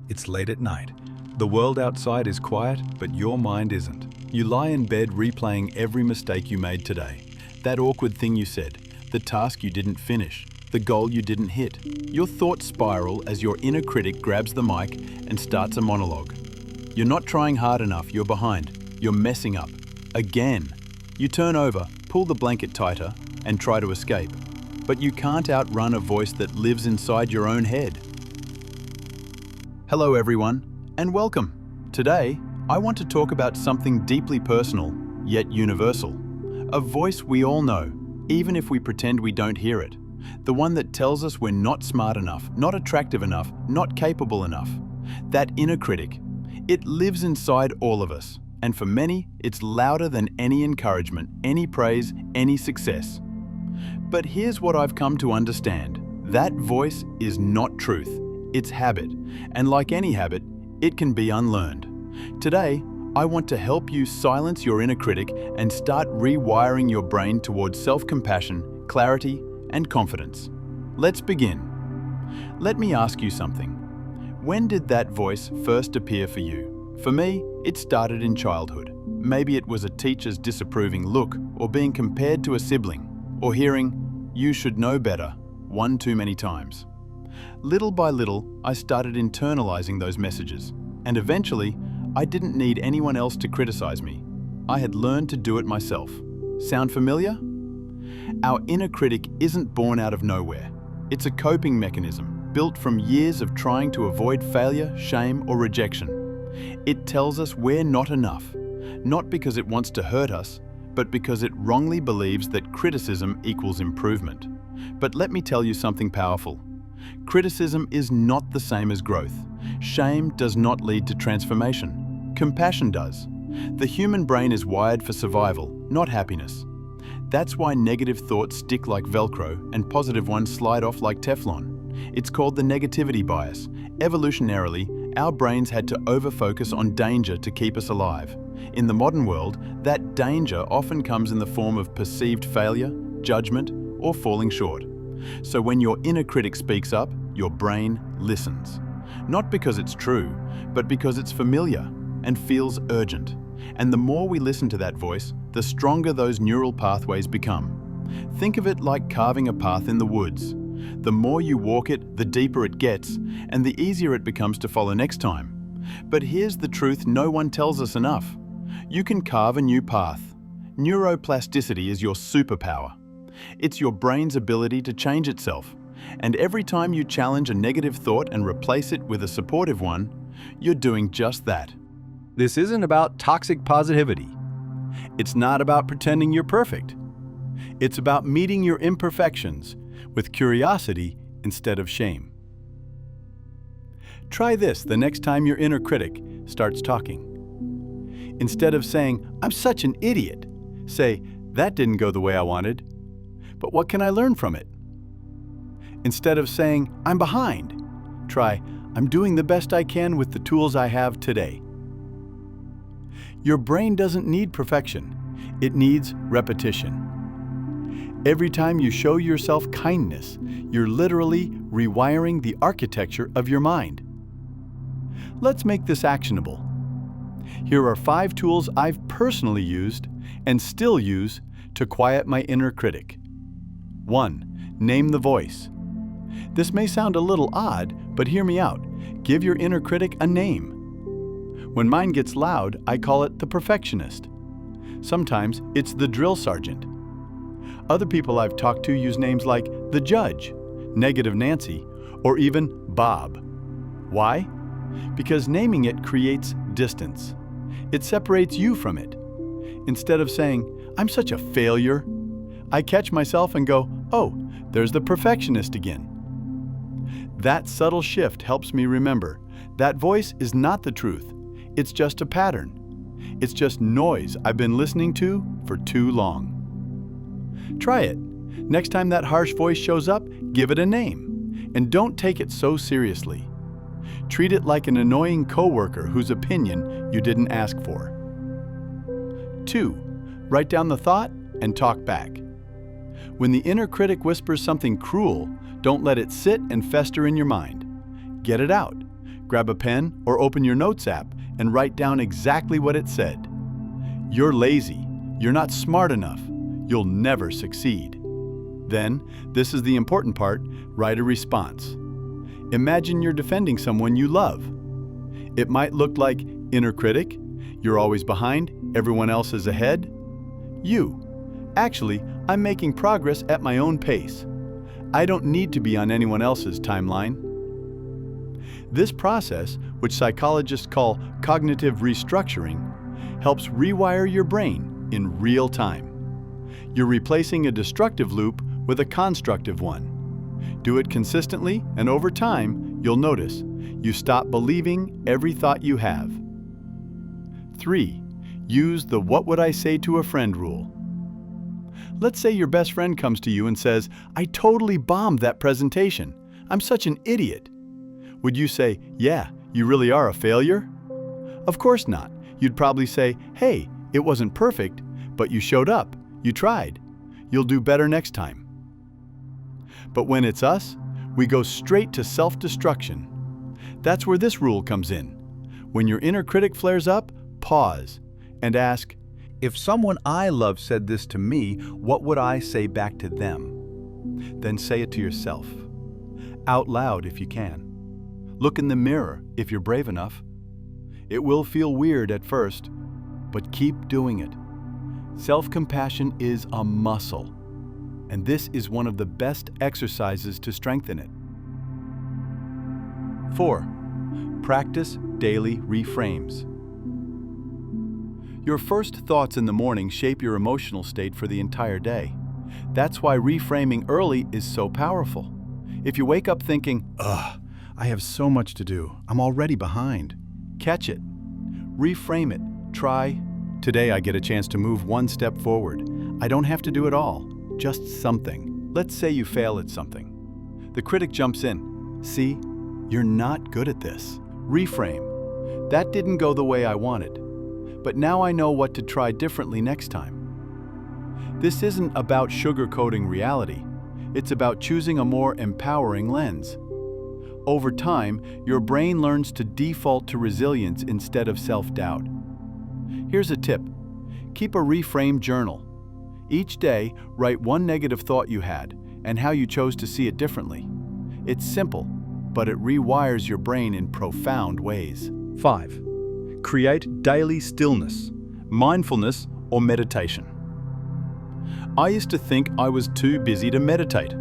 It's late at night. The world outside is quiet, but your mind isn't. You lie in bed replaying every mistake you made today. That awkward thing you said, the task you didn't finish, the goal you didn't hit. Your thoughts spiral as your inner critic grabs the mic and starts a monologue. You're not trying hard enough, you're behind. You're messing up. Again. You turn over, pull the blanket tighter, and try to escape. But you can't outrun a voice that lives inside your own head. Hello everyone, and welcome. Today, I want to talk about something deeply personal, yet universal. A voice we all know, even if we pretend we don't hear it. The one that tells us we're not smart enough, not attractive enough, not capable enough. That inner critic. It lives inside all of us, and for many, it's louder than any encouragement, any praise, any success. But here's what I've come to understand. That voice is not truth. It's habit, and like any habit, it can be unlearned. Today, I want to help you silence your inner critic and start rewiring your brain towards self-compassion, clarity, and confidence. Let's begin. Let me ask you something. When did that voice first appear for you? For me, it started in childhood. Maybe it was a teacher's disapproving look, or being compared to a sibling, or hearing, "You should know better," one too many times. Little by little, I started internalizing those messages, and eventually, I didn't need anyone else to criticize me. I had learned to do it myself. Sound familiar? Our inner critic isn't born out of nowhere. It's a coping mechanism built from years of trying to avoid failure, shame, or rejection. It tells us we're not enough, not because it wants to hurt us, but because it wrongly believes that criticism equals improvement. But let me tell you something powerful. Criticism is not the same as growth. Shame does not lead to transformation. Compassion does. The human brain is wired for survival, not happiness. That's why negative thoughts stick like Velcro and positive ones slide off like Teflon. It's called the negativity bias. Evolutionarily, our brains had to over-focus on danger to keep us alive. In the modern world, that danger often comes in the form of perceived failure, judgment, or falling short. So when your inner critic speaks up, your brain listens. Not because it's true, but because it's familiar and feels urgent. And the more we listen to that voice, the stronger those neural pathways become. Think of it like carving a path in the woods. The more you walk it, the deeper it gets, and the easier it becomes to follow next time. But here's the truth no one tells us enough. You can carve a new path. Neuroplasticity is your superpower. It's your brain's ability to change itself. And every time you challenge a negative thought and replace it with a supportive one, you're doing just that. This isn't about toxic positivity. It's not about pretending you're perfect. It's about meeting your imperfections with curiosity instead of shame. Try this the next time your inner critic starts talking. Instead of saying, "I'm such an idiot," say, "That didn't go the way I wanted, but what can I learn from it?" Instead of saying, "I'm behind," try, "I'm doing the best I can with the tools I have today." Your brain doesn't need perfection. It needs repetition. Every time you show yourself kindness, you're literally rewiring the architecture of your mind. Let's make this actionable. Here are 5 tools I've personally used and still use to quiet my inner critic. 1. Name the voice. This may sound a little odd, but hear me out. Give your inner critic a name. When mine gets loud, I call it the perfectionist. Sometimes it's the drill sergeant. Other people I've talked to use names like the judge, negative Nancy, or even Bob. Why? Because naming it creates distance. It separates you from it. Instead of saying, "I'm such a failure," I catch myself and go, "Oh, there's the perfectionist again." That subtle shift helps me remember that voice is not the truth. It's just a pattern. It's just noise I've been listening to for too long. Try it. Next time that harsh voice shows up, give it a name. And don't take it so seriously. Treat it like an annoying coworker whose opinion you didn't ask for. 2. Write down the thought and talk back. When the inner critic whispers something cruel, don't let it sit and fester in your mind. Get it out. Grab a pen or open your notes app and write down exactly what it said. You're lazy. You're not smart enough. You'll never succeed. Then, this is the important part, write a response. Imagine you're defending someone you love. It might look like, inner critic, you're always behind, everyone else is ahead. You, actually, I'm making progress at my own pace. I don't need to be on anyone else's timeline. This process, which psychologists call cognitive restructuring, helps rewire your brain in real time. You're replacing a destructive loop with a constructive one. Do it consistently, and over time, you'll notice you stop believing every thought you have. 3. Use the "what would I say to a friend" rule. Let's say your best friend comes to you and says, "I totally bombed that presentation. I'm such an idiot." Would you say, "Yeah, you really are a failure"? Of course not. You'd probably say, "Hey, it wasn't perfect, but you showed up, you tried. You'll do better next time." But when it's us, we go straight to self-destruction. That's where this rule comes in. When your inner critic flares up, pause and ask, If someone I love said this to me, what would I say back to them? then say it to yourself. Out loud if you can. Look in the mirror if you're brave enough. It will feel weird at first, but keep doing it. Self-compassion is a muscle, and this is one of the best exercises to strengthen it. 4. Practice daily reframes. Your first thoughts in the morning shape your emotional state for the entire day. That's why reframing early is so powerful. If you wake up thinking, "Ugh, I have so much to do. I'm already behind." Catch it. Reframe it. Try, "Today I get a chance to move one step forward. I don't have to do it all, just something." Let's say you fail at something. The critic jumps in. "See, you're not good at this." Reframe. "That didn't go the way I wanted, but now I know what to try differently next time." This isn't about sugarcoating reality. It's about choosing a more empowering lens. Over time, your brain learns to default to resilience instead of self-doubt. Here's a tip. Keep a reframe journal. Each day, write one negative thought you had and how you chose to see it differently. It's simple, but it rewires your brain in profound ways. 5. Create daily stillness, mindfulness, or meditation. I used to think I was too busy to meditate,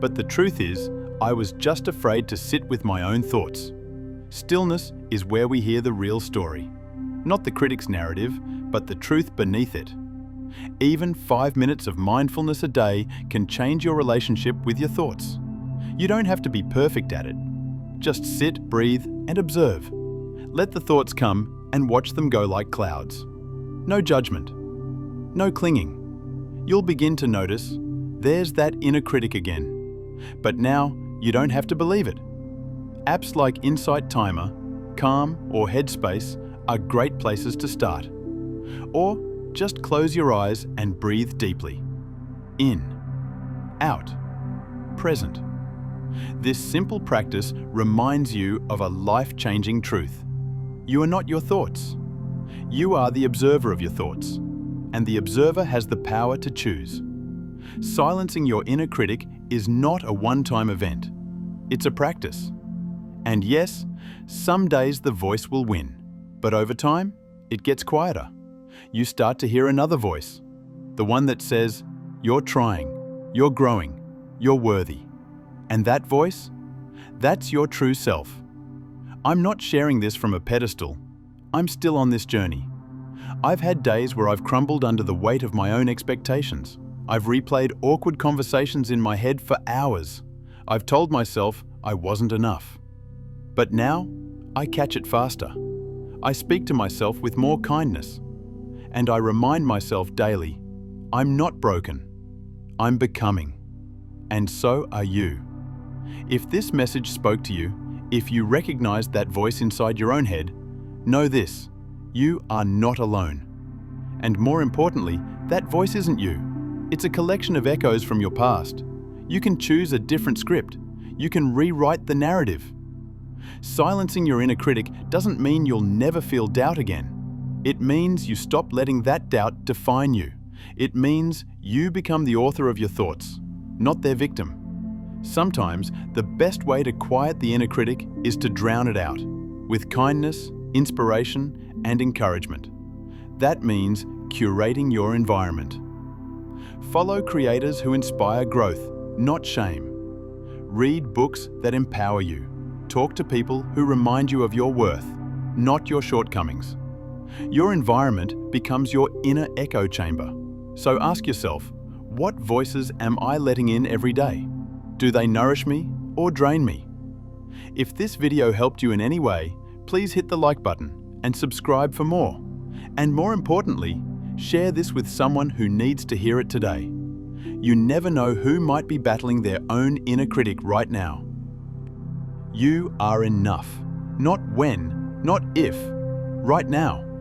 but the truth is, I was just afraid to sit with my own thoughts. Stillness is where we hear the real story. Not the critic's narrative, but the truth beneath it. Even 5 minutes of mindfulness a day can change your relationship with your thoughts. You don't have to be perfect at it. Just sit, breathe, and observe. Let the thoughts come and watch them go like clouds. No judgment. No clinging. You'll begin to notice, there's that inner critic again. But now, you don't have to believe it. Apps like Insight Timer, Calm, or Headspace are great places to start. Or just close your eyes and breathe deeply. In, out, present. This simple practice reminds you of a life-changing truth. You are not your thoughts. You are the observer of your thoughts, and the observer has the power to choose. Silencing your inner critic is not a one-time event. It's a practice. And yes, some days the voice will win, but over time, it gets quieter. You start to hear another voice, the one that says, "You're trying, you're growing, you're worthy." And that voice? That's your true self. I'm not sharing this from a pedestal. I'm still on this journey. I've had days where I've crumbled under the weight of my own expectations. I've replayed awkward conversations in my head for hours. I've told myself I wasn't enough. But now, I catch it faster. I speak to myself with more kindness. And I remind myself daily, I'm not broken. I'm becoming. And so are you. If this message spoke to you, if you recognized that voice inside your own head, know this, you are not alone. And more importantly, that voice isn't you. It's a collection of echoes from your past. You can choose a different script. You can rewrite the narrative. Silencing your inner critic doesn't mean you'll never feel doubt again. It means you stop letting that doubt define you. It means you become the author of your thoughts, not their victim. Sometimes the best way to quiet the inner critic is to drown it out with kindness, inspiration, and encouragement. That means curating your environment. Follow creators who inspire growth, not shame. Read books that empower you. Talk to people who remind you of your worth, not your shortcomings. Your environment becomes your inner echo chamber. So ask yourself, what voices am I letting in every day? Do they nourish me or drain me? If this video helped you in any way, please hit the like button and subscribe for more. And more importantly, share this with someone who needs to hear it today. You never know who might be battling their own inner critic right now. You are enough. Not when, not if, right now.